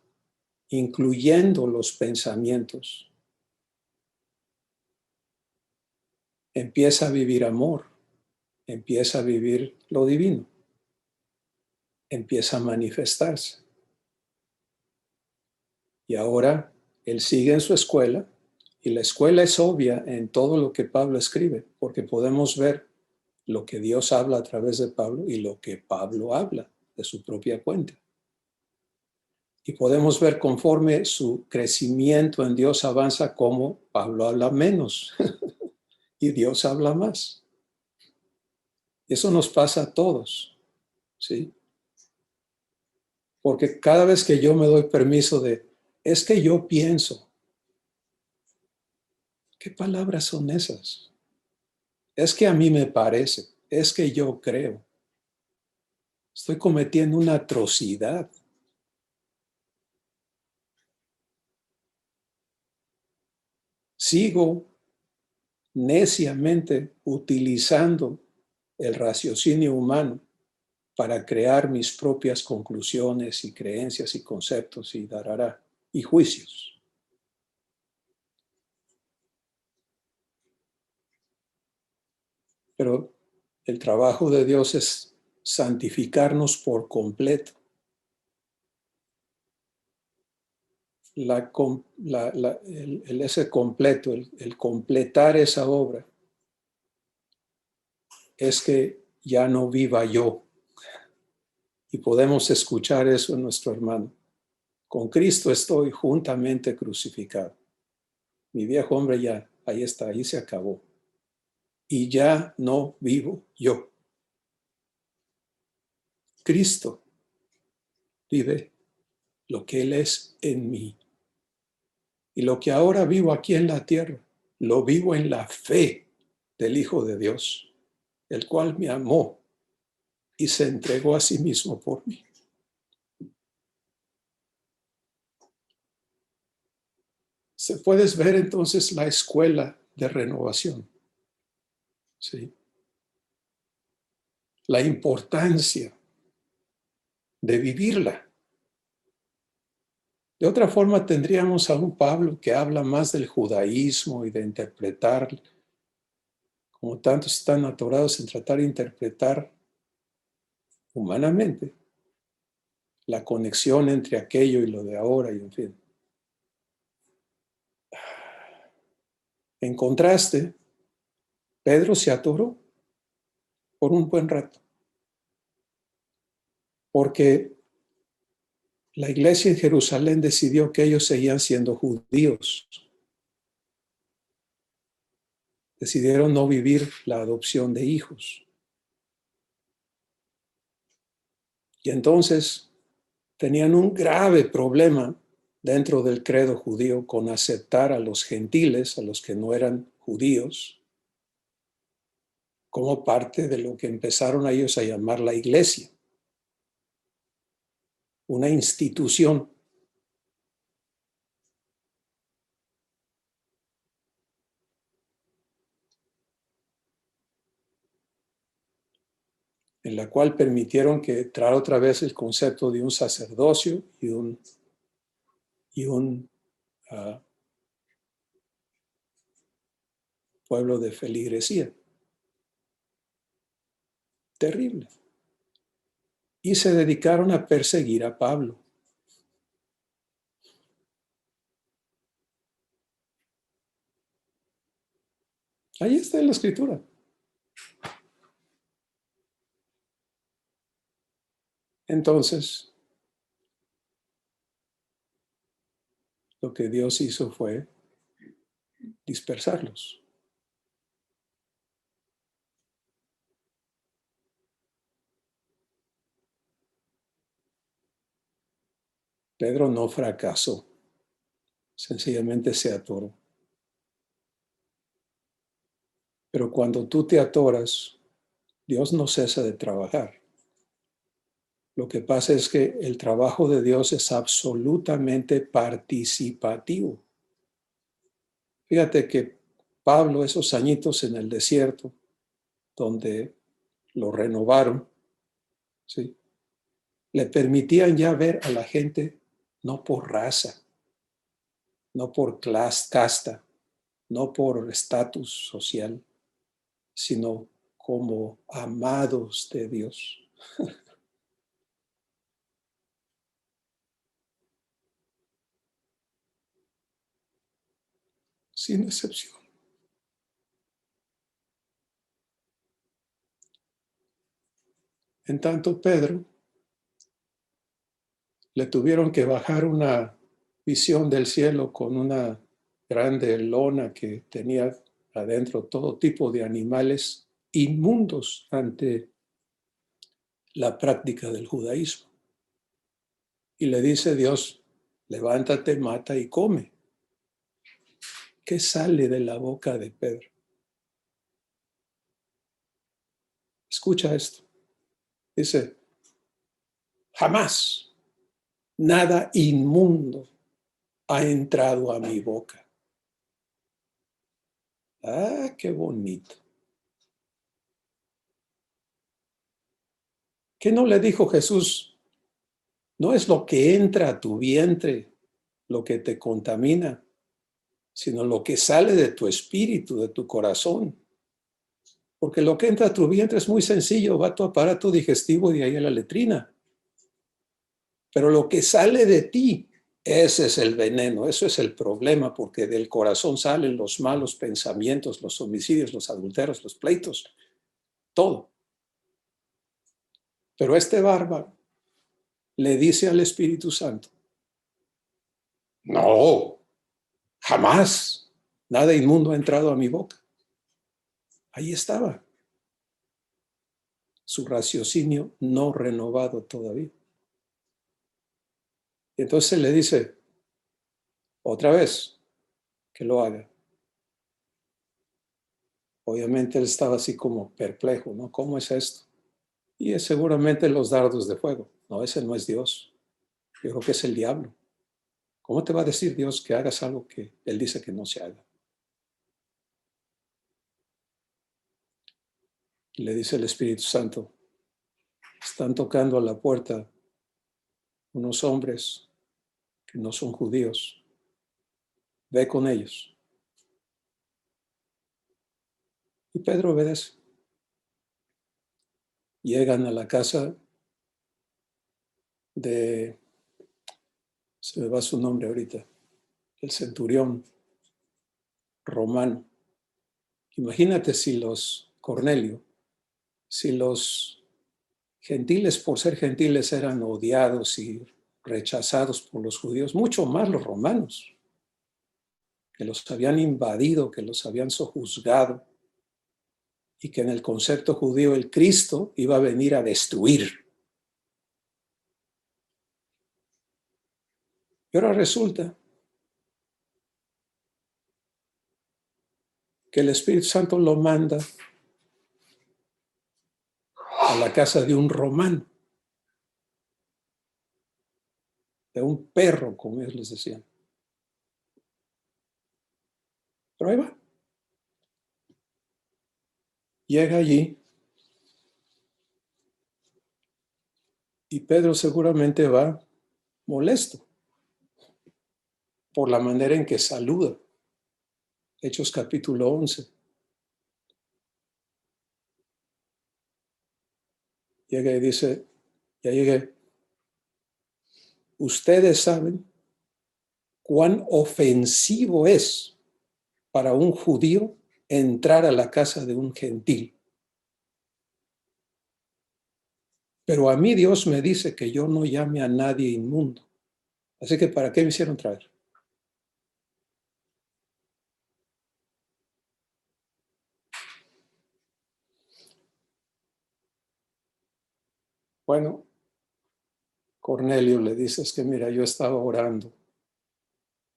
Speaker 1: incluyendo los pensamientos. Empieza a vivir amor, empieza a vivir lo divino, empieza a manifestarse. Y ahora él sigue en su escuela, y la escuela es obvia en todo lo que Pablo escribe, porque podemos ver lo que Dios habla a través de Pablo y lo que Pablo habla de su propia cuenta. Y podemos ver conforme su crecimiento en Dios avanza, cómo Pablo habla menos y Dios habla más. Eso nos pasa a todos, ¿sí? Porque cada vez que yo me doy permiso es que yo pienso, ¿qué palabras son esas? Es que a mí me parece, es que yo creo. Estoy cometiendo una atrocidad. Sigo neciamente utilizando el raciocinio humano para crear mis propias conclusiones y creencias y conceptos y juicios. Pero el trabajo de Dios es santificarnos por completo. Ese completo, el completar esa obra, es que ya no viva yo. Y podemos escuchar eso en nuestro hermano. Con Cristo estoy juntamente crucificado. Mi viejo hombre ya, ahí está, ahí se acabó. Y ya no vivo yo. Cristo vive lo que Él es en mí. Y lo que ahora vivo aquí en la tierra, lo vivo en la fe del Hijo de Dios, el cual me amó y se entregó a sí mismo por mí. Se puedes ver entonces la escuela de renovación, ¿sí? La importancia de vivirla. De otra forma tendríamos a un Pablo que habla más del judaísmo y de interpretar, como tantos están atorados en tratar de interpretar humanamente la conexión entre aquello y lo de ahora, y en fin. En contraste, Pedro se atoró por un buen rato, porque la iglesia en Jerusalén decidió que ellos seguían siendo judíos. Decidieron no vivir la adopción de hijos. Y entonces tenían un grave problema dentro del credo judío con aceptar a los gentiles, a los que no eran judíos, como parte de lo que empezaron a ellos a llamar la iglesia, una institución. En la cual permitieron que entrara otra vez el concepto de un sacerdocio y un pueblo de feligresía. Terrible. Y se dedicaron a perseguir a Pablo. Ahí está en la escritura. Entonces, lo que Dios hizo fue dispersarlos. Pedro no fracasó, sencillamente se atoró. Pero cuando tú te atoras, Dios no cesa de trabajar. Lo que pasa es que el trabajo de Dios es absolutamente participativo. Fíjate que Pablo, esos añitos en el desierto, donde lo renovaron, ¿sí? Le permitían ya ver a la gente no por raza, no por casta, no por estatus social, sino como amados de Dios. Sin excepción. En tanto, Pedro le tuvieron que bajar una visión del cielo con una grande lona que tenía adentro todo tipo de animales inmundos ante la práctica del judaísmo. Y le dice Dios, levántate, mata y come. ¿Qué sale de la boca de Pedro? Escucha esto. Dice, jamás nada inmundo ha entrado a mi boca. Ah, qué bonito. ¿Qué no le dijo Jesús? No es lo que entra a tu vientre lo que te contamina, sino lo que sale de tu espíritu, de tu corazón. Porque lo que entra a tu vientre es muy sencillo, va a tu aparato digestivo y de ahí a la letrina. Pero lo que sale de ti, ese es el veneno, eso es el problema, porque del corazón salen los malos pensamientos, los homicidios, los adulterios, los pleitos, todo. Pero este bárbaro le dice al Espíritu Santo, no, jamás, nada inmundo ha entrado a mi boca. Ahí estaba su raciocinio no renovado todavía. Y entonces le dice, otra vez, que lo haga. Obviamente él estaba así como perplejo, ¿no? ¿Cómo es esto? Y es seguramente los dardos de fuego. No, ese no es Dios. Yo creo que es el diablo. ¿Cómo te va a decir Dios que hagas algo que Él dice que no se haga? Y le dice el Espíritu Santo, están tocando a la puerta unos hombres que no son judíos. Ve con ellos. Y Pedro obedece. Llegan a la casa de, se me va su nombre ahorita, el centurión romano. Imagínate si los, Cornelio, si los gentiles por ser gentiles eran odiados y rechazados por los judíos, mucho más los romanos, que los habían invadido, que los habían sojuzgado y que en el concepto judío el Cristo iba a venir a destruir. Y ahora resulta que el Espíritu Santo lo manda a la casa de un romano, de un perro, como ellos les decían. Pero ahí va. Llega allí y Pedro seguramente va molesto por la manera en que saluda. Hechos capítulo 11. Llega y dice, ya llegué. Ustedes saben cuán ofensivo es para un judío entrar a la casa de un gentil. Pero a mí Dios me dice que yo no llame a nadie inmundo. Así que ¿para qué me hicieron traer? Bueno, Cornelio le dice, es que mira, yo estaba orando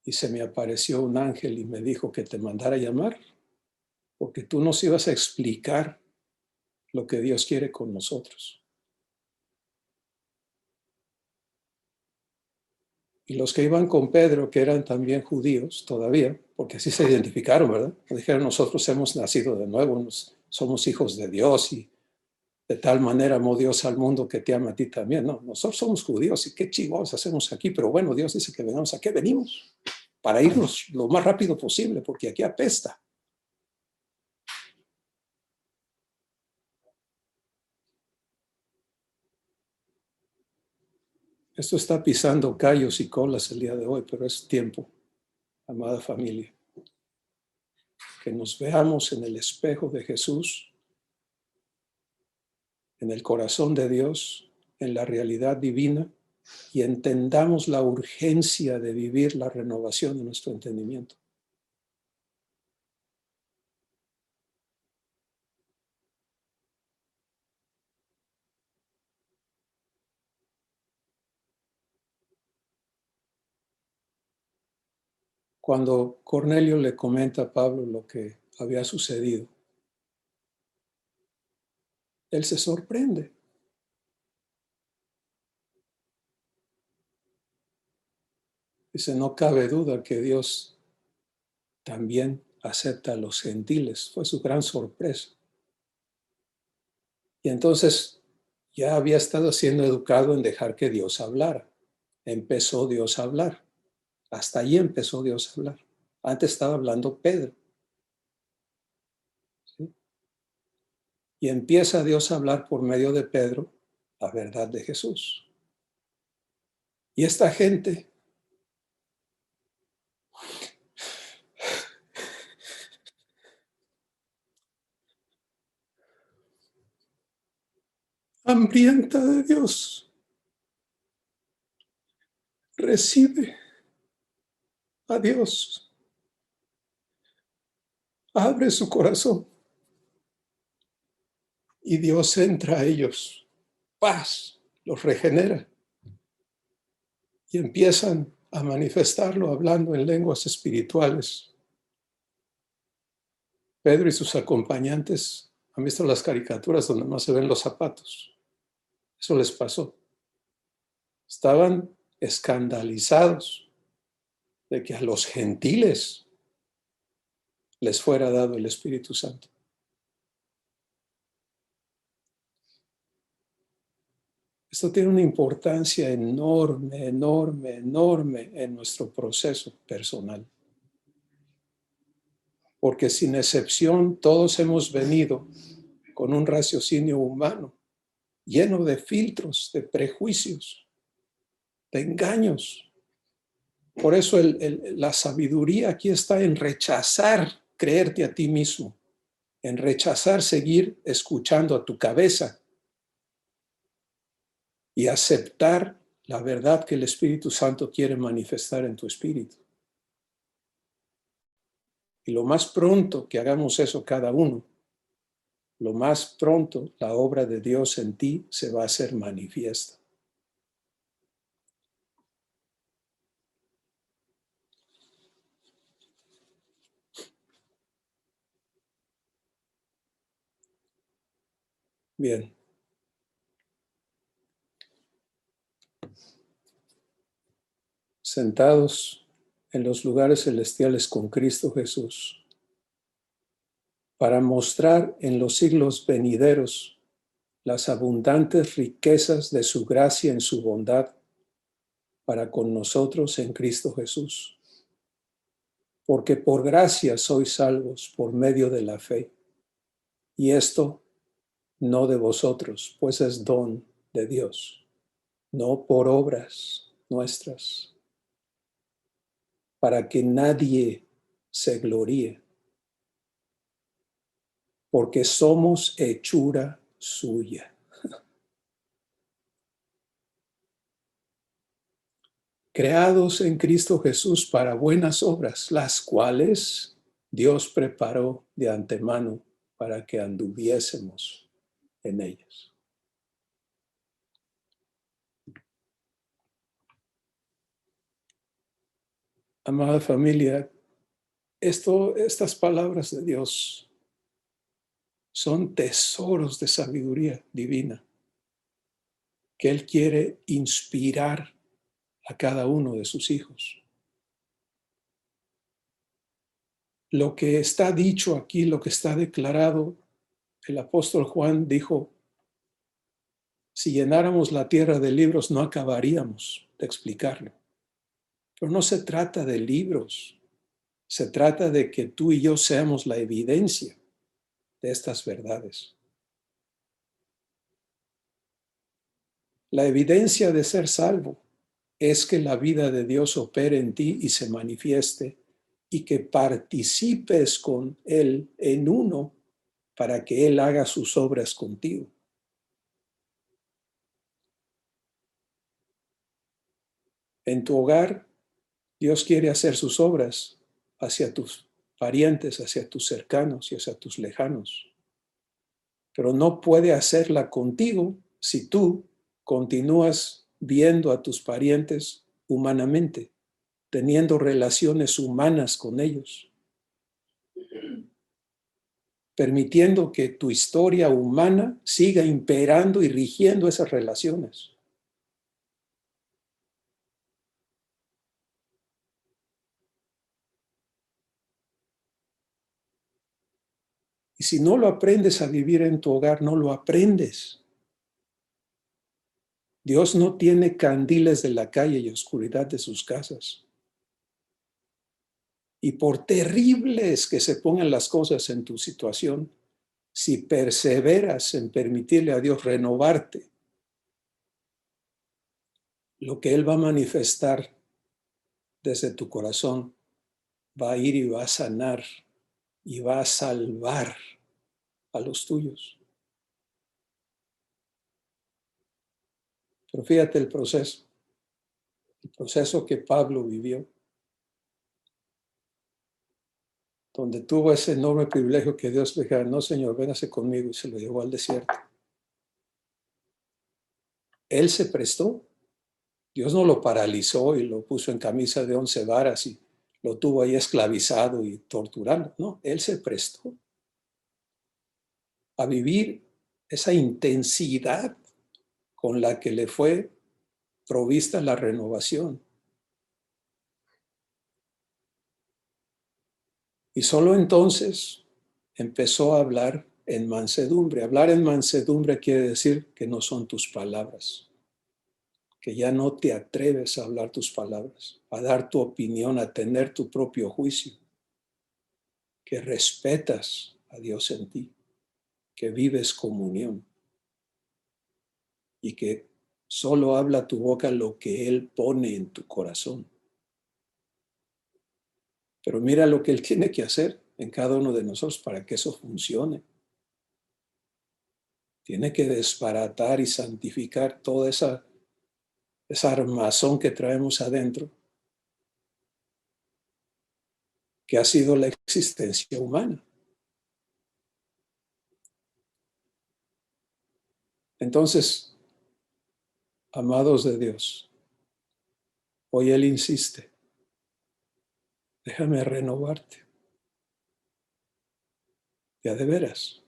Speaker 1: y se me apareció un ángel y me dijo que te mandara a llamar porque tú nos ibas a explicar lo que Dios quiere con nosotros. Y los que iban con Pedro, que eran también judíos todavía, porque así se identificaron, ¿verdad? Dijeron, nosotros hemos nacido de nuevo, somos hijos de Dios y de tal manera amó Dios al mundo que te ama a ti también. No, nosotros somos judíos y qué chingados hacemos aquí, pero bueno, Dios dice que vengamos. ¿A qué venimos? Para irnos lo más rápido posible, porque aquí apesta. Esto está pisando callos y colas el día de hoy, pero es tiempo, amada familia, que nos veamos en el espejo de Jesús, en el corazón de Dios, en la realidad divina, y entendamos la urgencia de vivir la renovación de nuestro entendimiento. Cuando Cornelio le comenta a Pablo lo que había sucedido, él se sorprende. Dice, no cabe duda que Dios también acepta a los gentiles. Fue su gran sorpresa. Y entonces ya había estado siendo educado en dejar que Dios hablara. Empezó Dios a hablar. Hasta ahí empezó Dios a hablar. Antes estaba hablando Pedro. ¿Sí? Y empieza Dios a hablar por medio de Pedro la verdad de Jesús. Y esta gente hambrienta de Dios recibe a Dios, abre su corazón y Dios entra a ellos, paz, los regenera y empiezan a manifestarlo hablando en lenguas espirituales. Pedro y sus acompañantes han visto las caricaturas donde no se ven los zapatos. Eso les pasó. Estaban escandalizados de que a los gentiles les fuera dado el Espíritu Santo. Esto tiene una importancia enorme, enorme, enorme en nuestro proceso personal. Porque sin excepción todos hemos venido con un raciocinio humano lleno de filtros, de prejuicios, de engaños. Por eso la sabiduría aquí está en rechazar creerte a ti mismo, en rechazar seguir escuchando a tu cabeza y aceptar la verdad que el Espíritu Santo quiere manifestar en tu espíritu. Y lo más pronto que hagamos eso cada uno, lo más pronto la obra de Dios en ti se va a hacer manifiesta. Bien. Sentados en los lugares celestiales con Cristo Jesús, para mostrar en los siglos venideros las abundantes riquezas de su gracia en su bondad para con nosotros en Cristo Jesús. Porque por gracia sois salvos por medio de la fe. Y esto no de vosotros, pues es don de Dios, no por obras nuestras, para que nadie se gloríe, porque somos hechura suya. Creados en Cristo Jesús para buenas obras, las cuales Dios preparó de antemano para que anduviésemos en ellas. Amada familia, estas palabras de Dios son tesoros de sabiduría divina que Él quiere inspirar a cada uno de sus hijos. Lo que está dicho aquí, lo que está declarado, el apóstol Juan dijo, si llenáramos la tierra de libros no acabaríamos de explicarlo. Pero no se trata de libros, se trata de que tú y yo seamos la evidencia de estas verdades. La evidencia de ser salvo es que la vida de Dios opere en ti y se manifieste y que participes con Él en uno para que Él haga sus obras contigo. En tu hogar, Dios quiere hacer sus obras hacia tus parientes, hacia tus cercanos y hacia tus lejanos. Pero no puede hacerla contigo si tú continúas viendo a tus parientes humanamente, teniendo relaciones humanas con ellos, permitiendo que tu historia humana siga imperando y rigiendo esas relaciones. Y si no lo aprendes a vivir en tu hogar, no lo aprendes. Dios no tiene candiles de la calle y oscuridad de sus casas. Y por terribles que se pongan las cosas en tu situación, si perseveras en permitirle a Dios renovarte, lo que Él va a manifestar desde tu corazón va a ir y va a sanar y va a salvar a los tuyos. Pero fíjate el proceso que Pablo vivió, donde tuvo ese enorme privilegio que Dios le dijera, no, Señor, véngase conmigo, y se lo llevó al desierto. Él se prestó. Dios no lo paralizó y lo puso en camisa de 11 varas y lo tuvo ahí esclavizado y torturando. No, Él se prestó a vivir esa intensidad con la que le fue provista la renovación. Y solo entonces empezó a hablar en mansedumbre. Hablar en mansedumbre quiere decir que no son tus palabras, que ya no te atreves a hablar tus palabras, a dar tu opinión, a tener tu propio juicio, que respetas a Dios en ti, que vives comunión y que solo habla tu boca lo que Él pone en tu corazón. Pero mira lo que Él tiene que hacer en cada uno de nosotros para que eso funcione. Tiene que desbaratar y santificar toda esa armazón que traemos adentro, que ha sido la existencia humana. Entonces, amados de Dios, hoy Él insiste, déjame renovarte. Ya de veras.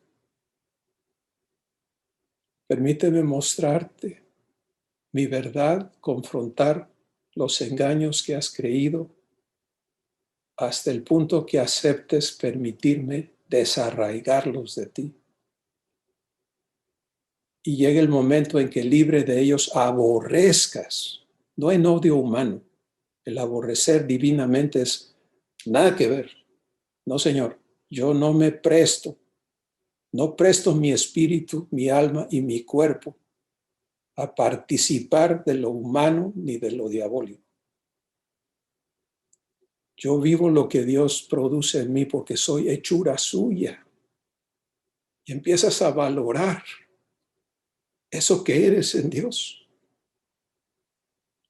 Speaker 1: Permíteme mostrarte mi verdad, confrontar los engaños que has creído, hasta el punto que aceptes permitirme desarraigarlos de ti. Y llegue el momento en que libre de ellos aborrezcas, no en odio humano. El aborrecer divinamente es nada que ver. No, Señor, yo no me presto, no presto mi espíritu, mi alma y mi cuerpo a participar de lo humano ni de lo diabólico. Yo vivo lo que Dios produce en mí porque soy hechura suya. Y empiezas a valorar eso que eres en Dios,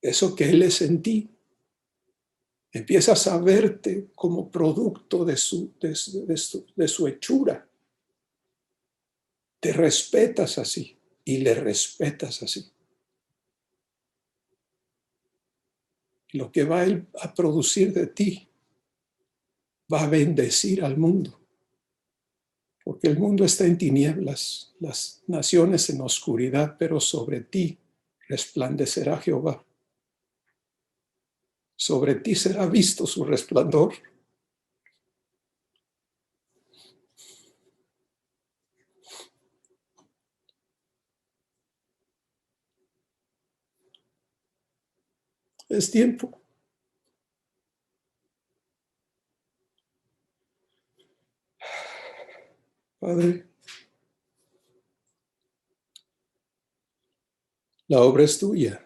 Speaker 1: eso que Él es en ti. Empiezas a verte como producto de su hechura. Te respetas así y le respetas así. Lo que va Él a producir de ti va a bendecir al mundo. Porque el mundo está en tinieblas, las naciones en oscuridad, pero sobre ti resplandecerá Jehová. Sobre ti será visto su resplandor. Es tiempo. Padre, la obra es tuya.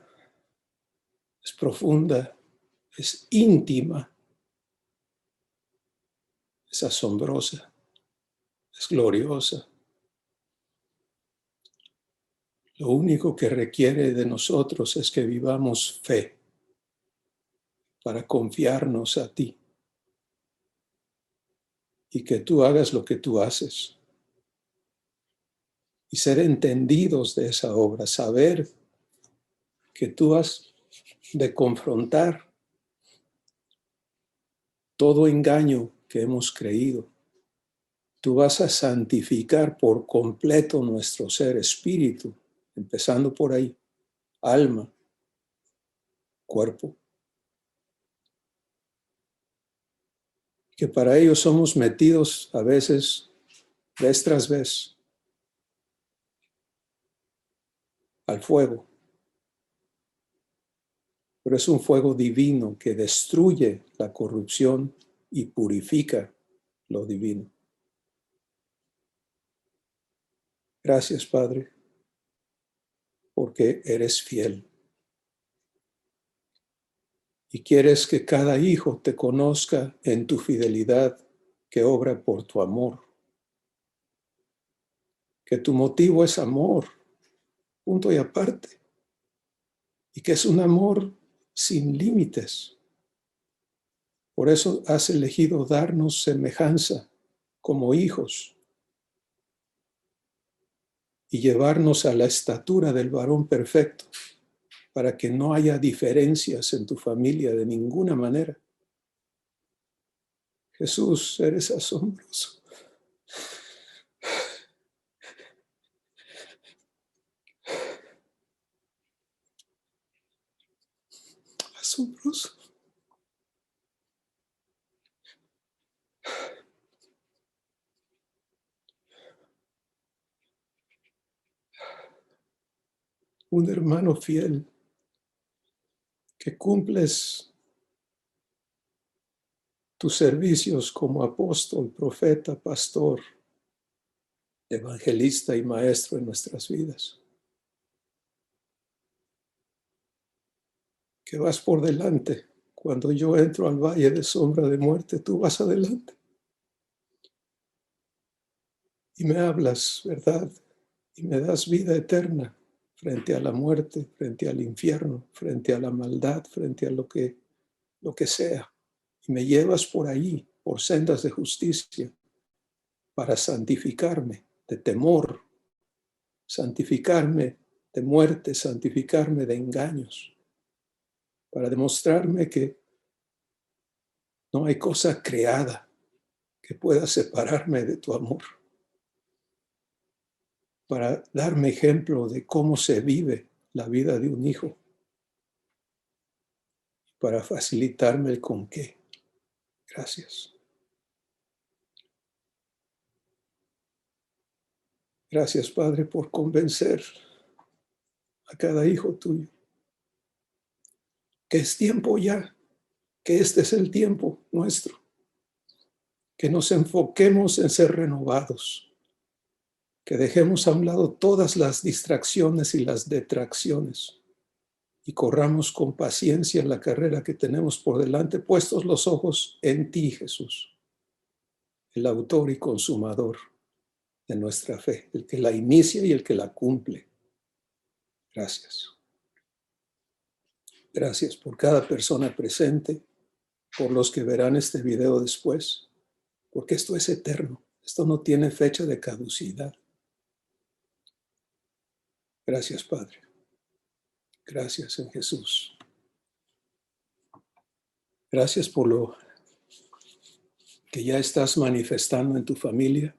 Speaker 1: Es profunda, es íntima, es asombrosa, es gloriosa. Lo único que requiere de nosotros es que vivamos fe para confiarnos a ti y que tú hagas lo que tú haces y ser entendidos de esa obra, saber que tú has de confrontar todo engaño que hemos creído. Tú vas a santificar por completo nuestro ser, espíritu, empezando por ahí, alma, cuerpo. Que para ello somos metidos a veces, vez tras vez, al fuego. Pero es un fuego divino que destruye la corrupción y purifica lo divino. Gracias, Padre, porque eres fiel y quieres que cada hijo te conozca en tu fidelidad que obra por tu amor. Que tu motivo es amor, punto y aparte, y que es un amor sin límites. Por eso has elegido darnos semejanza como hijos y llevarnos a la estatura del varón perfecto, para que no haya diferencias en tu familia de ninguna manera. Jesús, eres asombroso. Asombroso. Un hermano fiel que cumples tus servicios como apóstol, profeta, pastor, evangelista y maestro en nuestras vidas. Que vas por delante. Cuando yo entro al valle de sombra de muerte, tú vas adelante. Y me hablas, ¿verdad? Y me das vida eterna frente a la muerte, frente al infierno, frente a la maldad, frente a lo que sea. Y me llevas por ahí, por sendas de justicia, para santificarme de temor, santificarme de muerte, santificarme de engaños, para demostrarme que no hay cosa creada que pueda separarme de tu amor, para darme ejemplo de cómo se vive la vida de un hijo, para facilitarme el con qué. Gracias. Gracias, Padre, por convencer a cada hijo tuyo que es tiempo ya, que este es el tiempo nuestro, que nos enfoquemos en ser renovados, que dejemos a un lado todas las distracciones y las detracciones y corramos con paciencia en la carrera que tenemos por delante, puestos los ojos en ti, Jesús, el autor y consumador de nuestra fe, el que la inicia y el que la cumple. Gracias. Gracias por cada persona presente, por los que verán este video después, porque esto es eterno, esto no tiene fecha de caducidad. Gracias, Padre. Gracias en Jesús. Gracias por lo que ya estás manifestando en tu familia,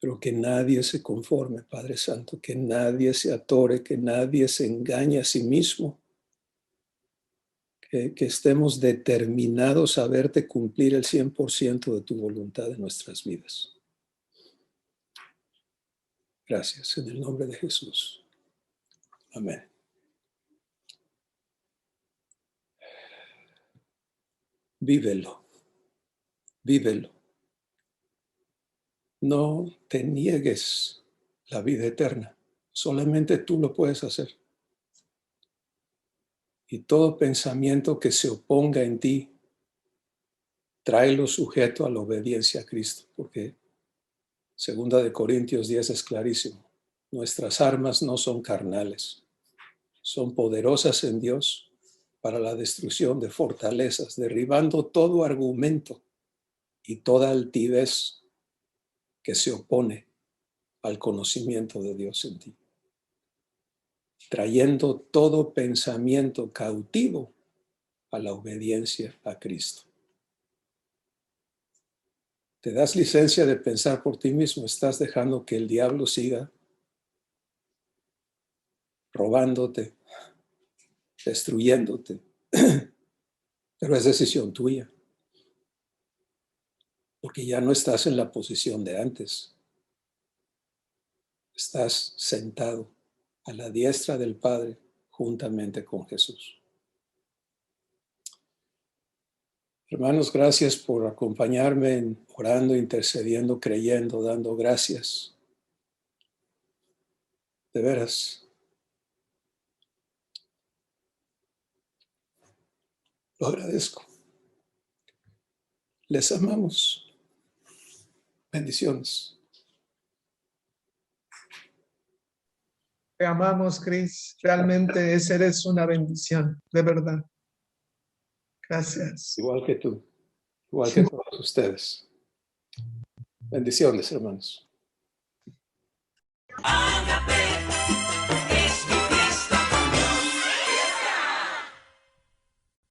Speaker 1: pero que nadie se conforme, Padre Santo, que nadie se atore, que nadie se engañe a sí mismo, que estemos determinados a verte cumplir el 100% de tu voluntad en nuestras vidas. Gracias, en el nombre de Jesús. Amén. Vívelo, vívelo. No te niegues la vida eterna, solamente tú lo puedes hacer. Y todo pensamiento que se oponga en ti, tráelo sujeto a la obediencia a Cristo, porque 2 Corintios 10 es clarísimo. Nuestras armas no son carnales, son poderosas en Dios para la destrucción de fortalezas, derribando todo argumento y toda altivez que se opone al conocimiento de Dios en ti, trayendo todo pensamiento cautivo a la obediencia a Cristo. Te das licencia de pensar por ti mismo, estás dejando que el diablo siga robándote, destruyéndote, pero es decisión tuya, porque ya no estás en la posición de antes. Estás sentado a la diestra del Padre juntamente con Jesús. Hermanos, gracias por acompañarme en orando, intercediendo, creyendo, dando gracias. De veras, lo agradezco. Les amamos. Bendiciones.
Speaker 2: Te amamos, Cris. Realmente eres una bendición, de verdad. Gracias.
Speaker 1: Igual que tú, igual que todos ustedes. Bendiciones, hermanos. Ágape.